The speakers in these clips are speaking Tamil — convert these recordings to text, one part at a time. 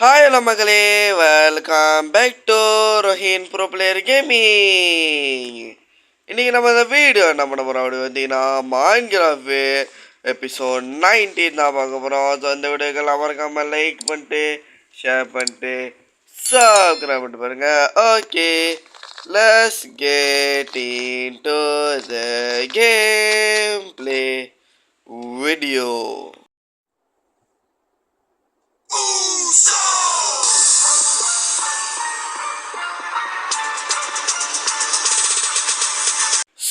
ஹாய் ஹலோ மகளே, welcome back to Rohin pro player gaming. இன்றைக்கி நம்ம இந்த வீடியோ என்ன பண்ண போகிறோம் அப்படி பார்த்தீங்கன்னா மைன்கிராஃப்ட் எபிசோட் 19 தான் பார்க்க போகிறோம். ஸோ இந்த வீடியோக்கெல்லாம் மறக்காமல் லைக் பண்ணிட்டு ஷேர் பண்ணிட்டு சப்ஸ்கிரைப் பண்ணிட்டு பாருங்கள். Okay, let's get into the game play video.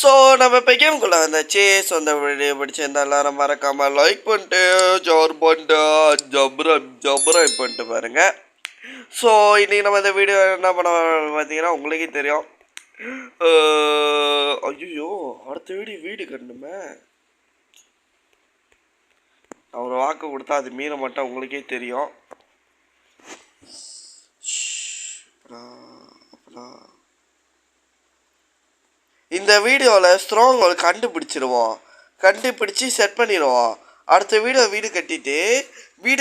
So நம்ம இப்போ கேமுக்குள்ளே வந்தாச்சு. ஸோ அந்த வீடியோ பிடிச்சிருந்தா எல்லாரும் மறக்காமல் லைக் பண்ணிட்டு ஜோர் பண்ணிட்டு ஜப்ரை பண்ணிட்டு பாருங்க. ஸோ இன்றைக்கி நம்ம இந்த வீடியோ என்ன பண்ண பார்த்தீங்கன்னா உங்களுக்கே தெரியும். ஐயோ, அடுத்த வீடு கட்டணுமே. நான் ஒரு வாக்கு கொடுத்தா அது மீற மாட்டேன், உங்களுக்கே தெரியும். அப்புறம் இந்த வீடியோவில் ஸ்ட்ராங் கண்டுபிடிச்சி செட் பண்ணிடுவோம். அடுத்த வீடு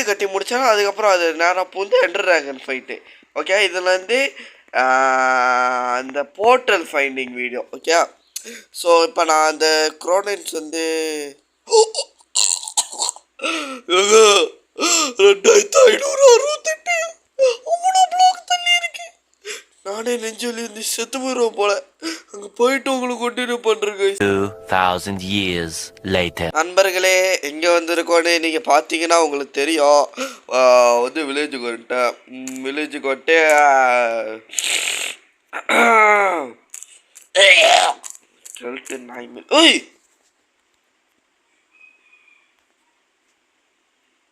கட்டி முடித்தாலும் அதுக்கப்புறம் அது நேராக பூந்து எண்டர் ட்ராகன் ஃபைட்டு. ஓகே, இதில் வந்து அந்த portal finding video. Okay, so இப்போ நான் அந்த க்ரோனன்ஸ் வந்து 2568 அவ்வளோ பிளாக் தள்ளி இருக்கு. நானே நெஞ்சொலிருந்து செத்து போயிடுவோம் போல. அங்கே போயிட்டு உங்களுக்கு கண்டினியூ பண்ணுறேன். 2000 years later. நண்பர்களே, எங்கே வந்திருக்கோன்னு நீங்கள் பார்த்தீங்கன்னா உங்களுக்கு தெரியும். வந்து வில்லேஜுக்கு வந்துட்டேன். வில்லேஜுக்கு வந்துட்டு ஓய்,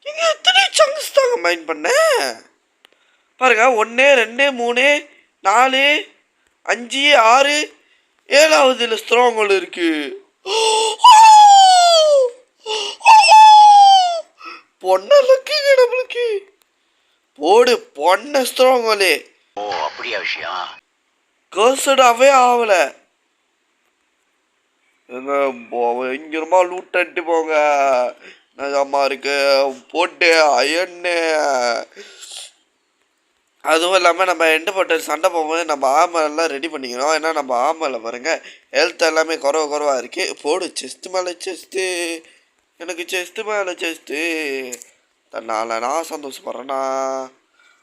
இங்கே எத்தனை சங்ஸ் தாங்க மைண்ட் பண்ணேன் பாருங்க. 1 2 3 4 5 6 7வது ஸ்ட்ராங்கோல் இருக்கு. பொண்ணை லக்குங்க நம்மளுக்கு. போடு பொண்ணை ஸ்ட்ராங்கோலே. ஓ, அப்படியா விஷயம்? கர்சடாவே ஆகல. எங்க பயங்கரமா லூட் அடிட்டு போங்க. நஜாமா இருக்கு போட்டு அயன்னு. அதுவும் இல்லாமல் நம்ம எண்டு போட்டு சண்டை போகும்போது நம்ம ஆமெல்லாம் ரெடி பண்ணிக்கணும். ஏன்னா நம்ம ஆமெல்லாம் பாருங்கள் ஹெல்த் எல்லாமே குறவாக இருக்குது. போடு செஸ்ட்டு மேலே செஸ்ட்டு, எனக்கு செஸ்ட்டு மேலே செஸ்ட்டு. தன்னால் நான் சந்தோஷப்படுறேண்ணா.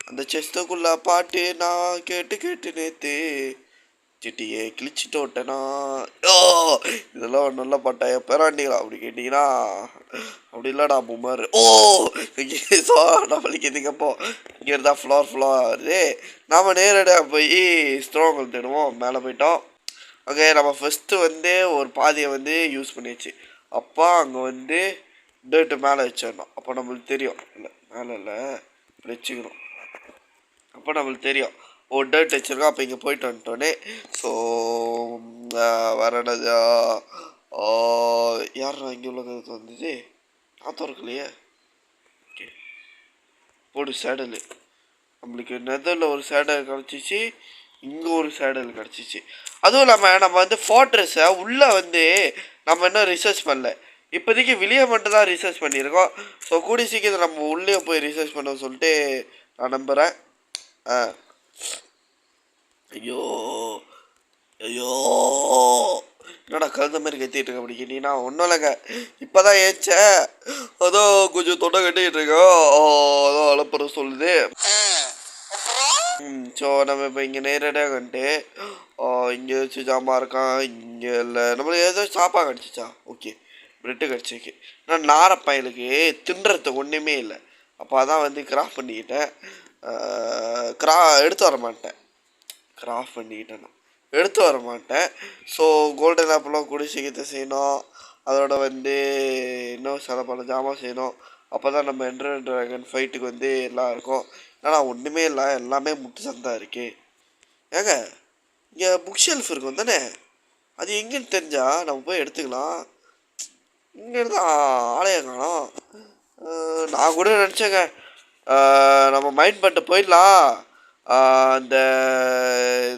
அந்த செஸ்ட்டுக்குள்ளே பாட்டு நான் கேட்டு நேற்று சிட்டியே கிழிச்சிட்டு விட்டேனா. ஓ, இதெல்லாம் நல்ல பாட்டாய பேராண்டிங்களா அப்படி கேட்டிங்கன்னா அப்படி இல்லைடா பூமர். ஓ, ஸோ நம்மளுக்கு இதுக்கப்போ இங்கே இருந்தால் ஃப்ளோர் நாம் நேரடியாக போய் ஸ்ட்ராங்கல் தேடுவோம். மேலே போயிட்டோம். ஓகே, நம்ம ஃபஸ்ட்டு வந்து ஒரு பாதியை வந்து யூஸ் பண்ணிடுச்சு. அப்போ அங்கே வந்து டேட்டு மேலே வச்சிடணும். அப்போ நம்மளுக்கு தெரியும். மேலே இல்லை, இப்படி வச்சுக்கணும். அப்போ நம்மளுக்கு தெரியும் ஒரு டேட் வச்சுருக்கோம். அப்போ இங்கே போயிட்டு வந்துட்டோன்னே. ஸோ வேறு என்னது, யார் இங்கே உள்ளது வந்தது நான் திறக்கலையே. ஓகே, போடு சேடலு. நம்மளுக்கு நெதரில் ஒரு சேடல் கிடச்சிச்சு, இங்கே ஒரு சேடல் கிடச்சிச்சு. அதுவும் இல்லாமல் நம்ம வந்து ஃபார்ட்ரெஸ்ஸை உள்ளே வந்து நம்ம இன்னும் ரிசர்ச் பண்ணல. இப்போதைக்கு வெளியே மட்டும் தான் ரிசர்ச் பண்ணியிருக்கோம். ஸோ கூடி சீக்கிரம் நம்ம உள்ளே போய் ரிசர்ச் பண்ண சொல்லிட்டு நான் நம்புகிறேன். ஐயோ என்னடா கழுந்த மாதிரி கத்திட்டு இருக்க அப்படி கேட்டீங்கன்னா ஒன்றும் இல்லைங்க. இப்போ தான் ஏச்சேன், அதோ கொஞ்சம் தொண்டை கட்டிக்கிட்டு இருக்கோம். அதோ அலப்புற சொல்லுது. ஸோ நம்ம இப்போ இங்கே நேரடியாக வந்துட்டு இங்கே வச்சு ஜாமான் இருக்கான். இங்கே இல்லை, நம்மளுக்கு ஏதாச்சும் சாப்பாடு கிடச்சிச்சா? ஓகே, ப்ரெட்டு கிடச்சிருக்கு. ஆனால் நாரப்பயலுக்கு தின்றதுக்கு ஒன்றுமே இல்லை. அப்போ அதான் வந்து கிராஃப்ட் பண்ணிக்கிட்டேன். எடுத்து வர மாட்டேன். ஸோ கோல்டன் ஆப்பிளாக கூடி சீக்கிரத்தை செய்யணும். அதோட வந்து இன்னும் சில பல ஜாமான் செய்யணும். அப்போ தான் நம்ம எண்டர் ட்ராகன் ஃபைட்டுக்கு வந்து எல்லாம் இருக்கும். ஏன்னா ஒன்றுமே இல்லை, எல்லாமே முட்டு சந்தாக இருக்கு. ஏங்க, இங்கே புக் ஷெல்ஃப் இருக்கும் தானே, அது எங்கேன்னு தெரிஞ்சால் நம்ம போய் எடுத்துக்கலாம். இங்கேருந்து ஆலயம் காணோம். நான் கூட நினச்சேங்க நம்ம மைண்ட் பண்ணிட்டு போயிடலாம். இந்த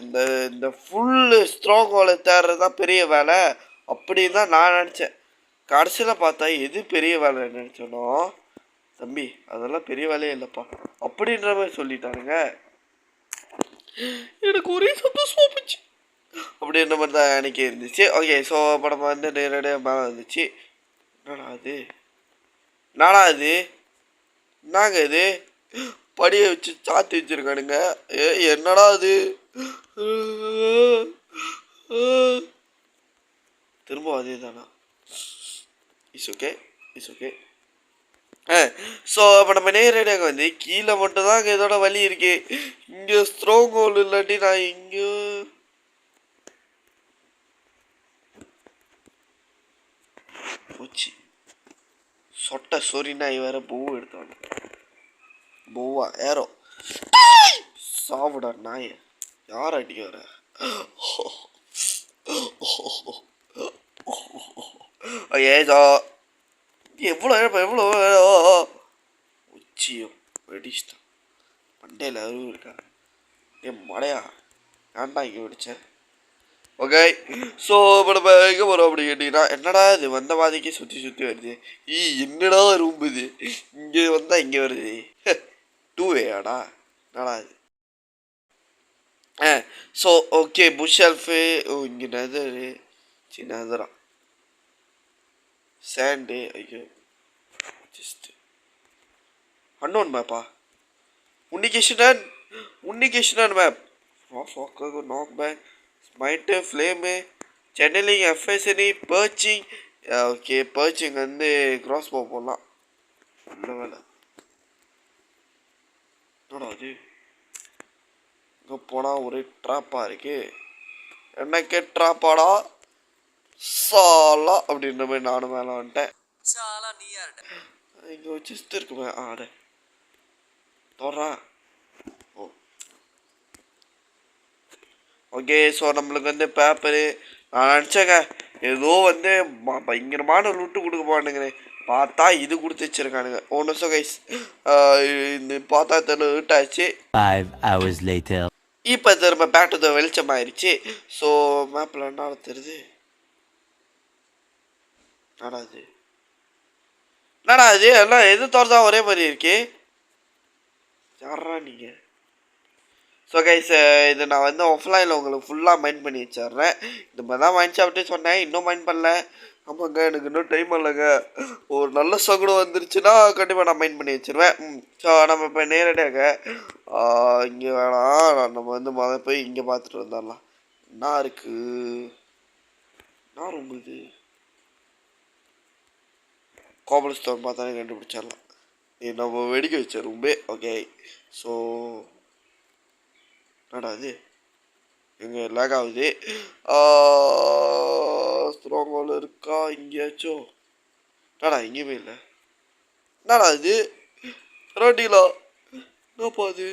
இந்த இந்த ஃபுல்லு ஸ்ட்ராங் ஹோலை தேடுறது தான் பெரிய வேலை அப்படின்னு தான் நான் நினச்சேன். கடைசியில் பார்த்தா எது பெரிய வேலை நினச்சனோ தம்பி அதெல்லாம் பெரிய வேலையே இல்லைப்பா அப்படின்ற மாதிரி சொல்லிட்டானுங்க. எனக்கு ஒரே சந்தோஷமா போச்சு. அப்படின்ற மாதிரி தான் எனக்கு இருந்துச்சு. ஓகே ஸோ இப்போ நம்ம வந்து நேரடியாக மேலே இருந்துச்சு. என்னடா இது என்னங்க இது படியை வச்சு சாத்தி வச்சிருக்கானுங்க. என்னடா அது திரும்ப அதே தானா? It's okay it's okay. So இப்போ நம்ம நேரடியாக வந்து கீழே மட்டும் தான் இதோட வழி இருக்கு. இங்கே ஸ்ட்ராங் ஹோல் இல்லாட்டி நான் இங்கே போச்சு. சொட்ட சொரினா வேற பூவை எடுத்தாங்க. பூவா ஏறோ சாப்பிட நாய யார் அடி வர? ஏதோ எவ்வளோ எவ்வளோ உச்சியும் வெடிச்சிட்டான் மண்டையில் அருவு இருக்கா? மடையா ஏன்டா இங்கே வெடிச்சேன்? ஓகே ஸோ இப்போ நம்ம எங்கே போகிறோம் அப்படி கேட்டிங்கன்னா, என்னடா இது வந்த பாதைக்கு சுற்றி சுற்றி வருது. என்னடா ரூம்பு இது? இங்கே வந்தால் இங்கே வருது. 2 வேயாடா என்னடா இது? So okay push shelf. ஓ இங்கே நெதரு நெதரா சாண்டு. ஐயோ ஜஸ்ட் அன்னோன் மேப்பா. உன்னிகேஷன் map. Knockback smite flame channeling எஃப்எஸ்எனி பர்ச்சிங். ஓகே பர்ச்சிங் வந்து க்ராஸ் போகலாம். நல்ல வேலை. என்னடா அது இங்கே போனால் ஒரே ட்ராப்பாக இருக்கு. என்னக்கே ட்ராப்பாடா சாலா அப்படின்ற மாதிரி நானும் மேலே வந்துட்டேன். இங்கே வச்சு இருக்குமே ஆட தோறா. ஓ ஓகே ஸோ நம்மளுக்கு வந்து பேப்பரு நான் நினச்சேங்க ஏதோ வந்து பயங்கரமான லூட்டு கொடுக்க போனானுங்கிறேன். பார்த்தா இது கொடுத்து வச்சிருக்கானுங்க. ஒன்று ஸோ கைஸ் இந்த பார்த்தா தெரியல விட்டாச்சு. 5 hours later. இப்போ திரும்ப பேக் டு த வெளிச்சம் ஆயிடுச்சு. ஸோ மேப்பில் என்ன தெரியுது? என்னடா இது எல்லாம் எது தோறதா ஒரே மாதிரி இருக்கு. யாரா நீங்கள்? ஸோ கைஸ் இது நான் வந்து ஆஃப்லைனில் உங்களுக்கு ஃபுல்லாக மைண்ட் பண்ணி வச்சிட்றேன். இந்த மாதிரி தான் மைண்ட் சாப்பிட்டு சொன்னேன். இன்னும் மைண்ட் பண்ணல. ஆமாங்க எனக்கு இன்னும் டைம் இல்லைங்க. ஒரு நல்ல சகுடம் வந்துருச்சுன்னா கண்டிப்பாக நான் மைண்ட் பண்ணி வச்சுருவேன். ஸோ நம்ம இப்போ நேரடியாக இங்கே வேணாம் நம்ம வந்து போய் இங்கே பார்த்துட்டு வந்துடலாம். என்ன இருக்குது என்ன ரொம்ப இது கோபல் ஸ்டோன் பார்த்தாலே கண்டுபிடிச்சிடலாம். நம்ம வெடிக்க வச்ச ரூம்பே. ஓகே ஸோ என்னடா அது எங்கே லேக் ஆகுது? ஸ்ட்ராங் ஹோல் இருக்கா எங்கேயாச்சும்? என்னடா எங்கேயுமே இல்லை. என்னடா இது ரோட்டிலா என்னப்பா அது?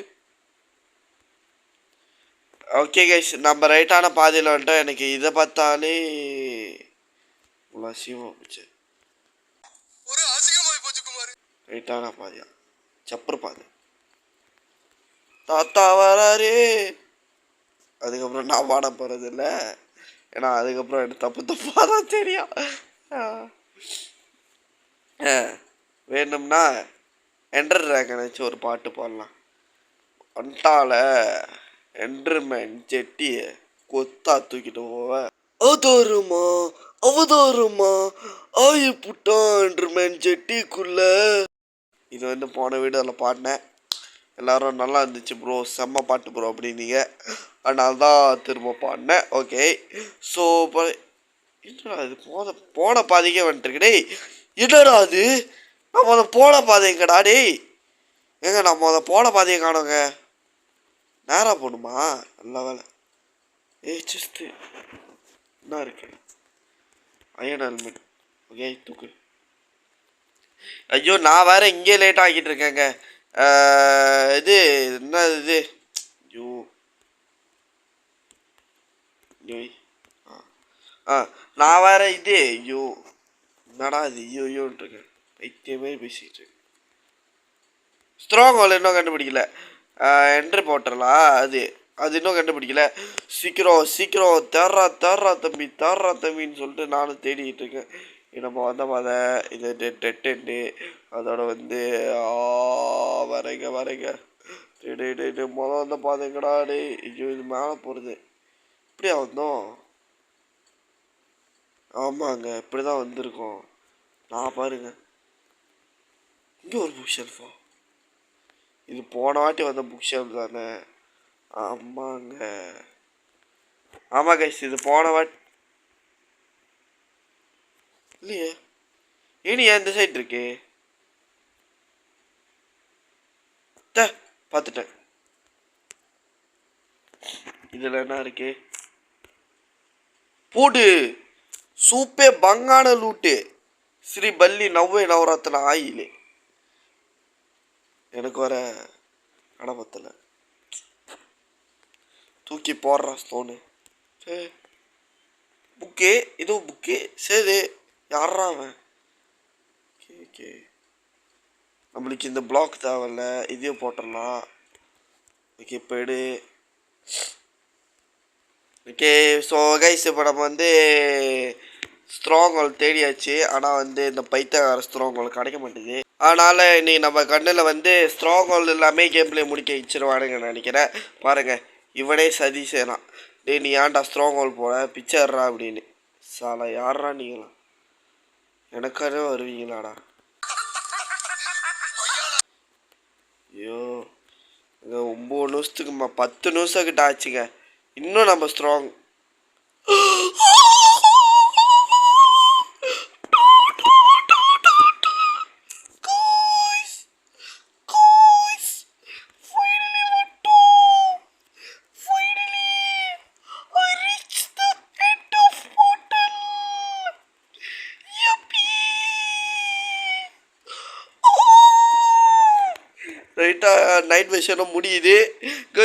ஓகே கைஸ் நம்ம ரைட்டான பாதையில் வந்துட்டோம். எனக்கு இதை பார்த்தாலே இவ்வளோ அசிங்கமாக போச்சு. ரைட்டான பாதையா? சப்பர் பாதை. தாத்தா வராரு. அதுக்கப்புறம் நான் பாட போகிறதில்ல. ஏன்னா அதுக்கப்புறம் எனக்கு தப்பாக தான் தெரியும். வேணும்னா என்டர் ட்ராகன் வச்சு ஒரு பாட்டு பாடலாம். அண்டால என்டர்மேன் செட்டியை கொத்தா தூக்கிட்டு போவேன். அவதாரமா அவதாரமா ஆயு புட்டான் என்டர்மேன் செட்டிக்குள்ள. இது வந்து போன வீடியோவில் பாடினேன். எல்லோரும் நல்லா இருந்துச்சு ப்ரோ செம்ம பாட்டு ப்ரோ அப்படின்னீங்க. அதனால தான் திரும்ப பாடினேன். ஓகே ஸோ இப்போ என்னடா இது போன பாதைக்கே வந்துட்டுருக்கு. டேய் என்னடா அது நம்ம அதை போன பாதைங்கடா. டேய் ஏங்க நம்ம அதை போன பாதையை காணோங்க. நேராக போகணுமா? நல்ல வேலை. ஜஸ்ட்டு என்ன இருக்கு? Iron helmet. ஓகே தூக்கு. ஐயோ நான் வேற இங்கே லேட் ஆகிட்டு இருக்கேங்க. இது என்ன இது? ஐயோ நான் வேற இது ஐயோ என்னடா இது ஐயோ ஐயோன்ட்ருக்கேன். பைத்தியமே பேசிகிட்டு இருக்கேன். ஸ்ட்ராங் ஹோல் இன்னும் கண்டுபிடிக்கல. என்ட்ரி போட்டுடலாம். அது இன்னும் கண்டுபிடிக்கல. சீக்கிரம் தேர்றா தம்பின்னு சொல்லிட்டு நானும் தேடிக்கிட்டு இருக்கேன். நம்ம வந்த பாதை இது டெட்டு அதோட வந்து வரைங்க மொதல் வந்த பாதைங்கடா டே. ஐயோ இது மேலே போகிறது இப்படியா வந்தோம்? ஆமாங்க இப்படி தான் வந்திருக்கோம். நான் பாருங்க இங்கே ஒரு புக் ஷெல்ஃபா? இது போன வாட்டி வந்த புக் ஷெல்ஃப் தானே? ஆமாங்க ஆமாம் கைஸ் இது போன வாட்டி இல்லையே. ஏனி ஏன் இந்த சைட் இருக்கு? பார்த்துட்டேன். இதில் என்ன இருக்கு? போடு சூப்பே பங்கான லூட்டு ஸ்ரீ பல்லி நவ்வே நவரத்ன ஆயிலே. எனக்கு வர அடபத்தில் தூக்கி போடுற ஸ்டோனு. சரி புக்கு இதுவும் புக்கு. சரி யாரா அவன்? ஓகே நம்மளுக்கு இந்த பிளாக் தேவையில்ல, இதையும் போட்டுடலாம். ஓகே போயிடு. ஓகே ஸோ கைஸ் இப்போ நம்ம வந்து ஸ்ட்ராங் ஹோல் தேடியாச்சு. ஆனால் வந்து இந்த பைத்தியக்கார ஸ்ட்ராங் ஹோல் கிடைக்க மாட்டேது. அதனால் இன்னைக்கு நம்ம கண்ணில் வந்து ஸ்ட்ராங் ஹோல் எல்லாமே கேம் பிளே முடிக்க வச்சிருவானுங்க நினைக்கிறேன். பாருங்கள் இவனே சதி செய்யலாம். டே நீ ஏன்டா ஸ்ட்ராங் ஹோல் போட பிச்சர்றா அப்படின்னு. சாலா யாரா நீங்களா? எனக்காரே வருவீங்களாடா? ஐயோ 9 நிமிஷத்துக்கு 10 நிமிஷம் கிட்ட ஆச்சுங்க. இன்னும் நம்ம ஸ்ட்ராங் ரைட்டாக நைட் விஷயம் முடியுது.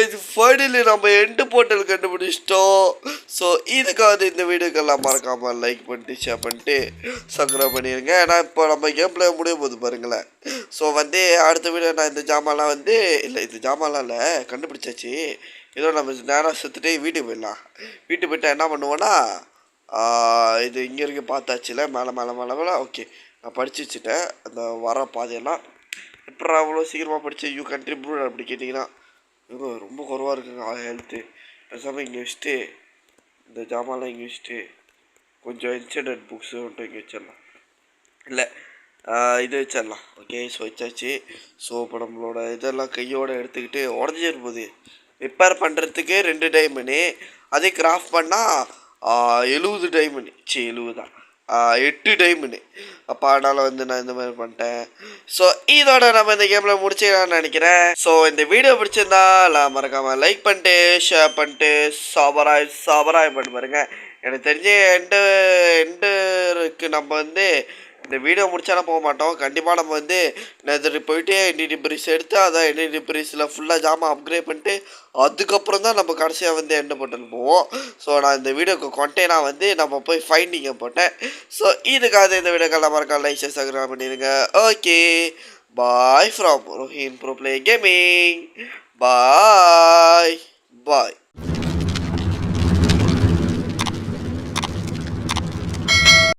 இது ஃபைனலி நம்ம எண்டு போர்ட்டல் கண்டுபிடிச்சிட்டோம். ஸோ இதுக்காக இந்த வீடியோக்கெல்லாம் மறக்காமல் லைக் பண்ணிட்டு ஷேர் பண்ணிட்டு சப்ஸ்கிரைப் பண்ணிடுங்க. ஏன்னா இப்போ நம்ம கேம் பிளே முடிய போகுது பாருங்களேன். ஸோ வந்து அடுத்த வீடியோ நான் இந்த ஜாமான்லாம் வந்து இல்லை இந்த ஜாமான்லாம் இல்லை கண்டுபிடிச்சாச்சு. ஏதோ நம்ம நேராக செத்துட்டே வீட்டுக்கு போயிடலாம். வீட்டுக்கு போய்ட்டு என்ன பண்ணுவோன்னா இது இங்கே இருக்க பார்த்தாச்சுல மேலே ஓகே நான் படித்து வச்சுட்டேன். அந்த வர பாதையெல்லாம் எப்போ அவ்வளோ சீக்கிரமாக படித்து யூ கண்ட்ரிபியூட் அப்படி கேட்டிங்கன்னா ரொம்ப குறவாக இருக்குங்க ஹெல்த்து. பேசாமல் இங்கே வச்சுட்டு இந்த ஜாமான்லாம் இங்கே வச்சுட்டு கொஞ்சம் இன்சிடென்ட் புக்ஸு வந்துட்டு இங்கே வச்சிடலாம். இல்லை இது வச்சிடலாம். ஓகே ஸோ வச்சாச்சு. ஸோ இப்போ நம்மளோட இதெல்லாம் கையோடு எடுத்துக்கிட்டு உடஞ்சிடும் போது ரிப்பேர் பண்ணுறதுக்கு 2 டைமண்டு, அதே கிராஃப்ட் பண்ணால் 70 டைமண்டு. 8 டைமண்டு. அப்போ அதனால் வந்து நான் இந்த மாதிரி பண்ணிட்டேன். ஸோ இதோட நம்ம இந்த கேமில் முடிச்சுக்கலாம்னு நினைக்கிறேன். ஸோ இந்த வீடியோ பிடிச்சிருந்தா நான் மறக்காமல் லைக் பண்ணிட்டு ஷேர் பண்ணிட்டு சபராய் பண்ணி பாருங்க. எனக்கு தெரிஞ்சு எண்டுக்கு நம்ம வந்து இந்த வீடியோ முடிச்சாலும் போக மாட்டோம். கண்டிப்பாக நம்ம வந்து நெதர் போயிட்டு என்டிடி பிரிஸ் எடுத்து அதான் என்டிடி பிரிஸில் ஃபுல்லாக ஜாமான் அப்கிரேட் பண்ணிட்டு அதுக்கப்புறம் தான் நம்ம கடைசியாக வந்து எண்டு போட்டு போவோம். ஸோ நான் இந்த வீடியோக்கு கொண்டேனாக வந்து நம்ம போய் ஃபைண்டிங்கை போட்டேன். ஸோ இதுக்காக இந்த வீடியோக்கெல்லாம் மறக்காம லைக் சப்ஸ்கிரைப் பண்ணிடுங்க. Okay bye from Rohin bro play gaming. Bye.